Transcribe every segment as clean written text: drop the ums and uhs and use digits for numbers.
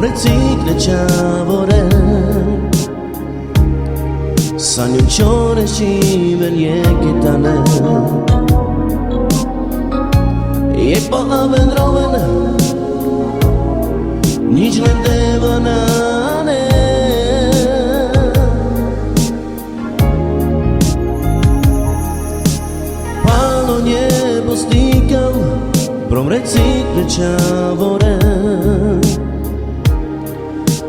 Promrețit de ceavore Sanjunčore šivelje kitane Je po avendroven Nič len devanane Palo nebo stýkal Promrețit de ceavore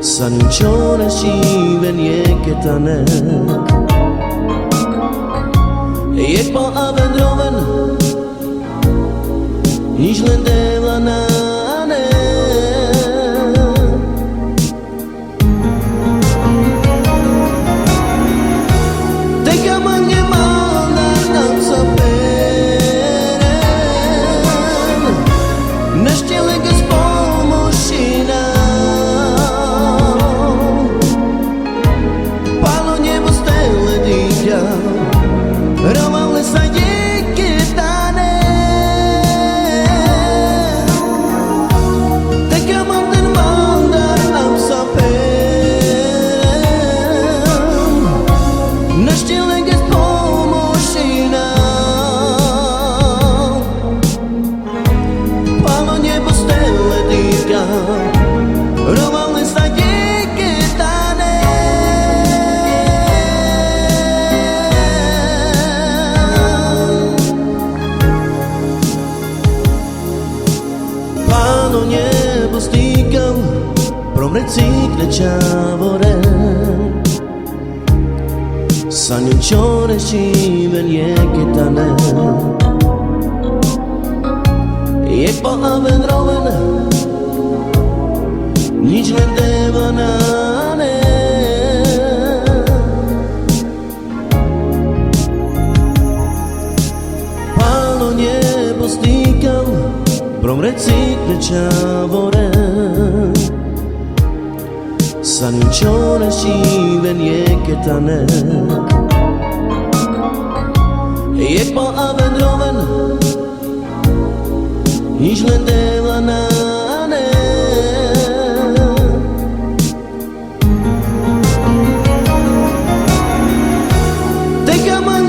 Sanjunčore šivelje kitane Je po avendroven Nič len devanane Teka man nemal nám sa peren Nešte lege spolmošina Palo nebo stele dýťa Rovali sa kytane Teka mám ten mandar nám sa peren Nešte lege spolmošina Palo nebo stele dýťa Rovali sa kytane Palo nebo stýkal Promrețit de ceavore Sanjunčore šivelje kitane Je po avendroven Nič len devanane Palo nebo stýkal Promrețit de ceavore Sanjunčore šivelje kitane Je po avendroven Nič len devanane Teka man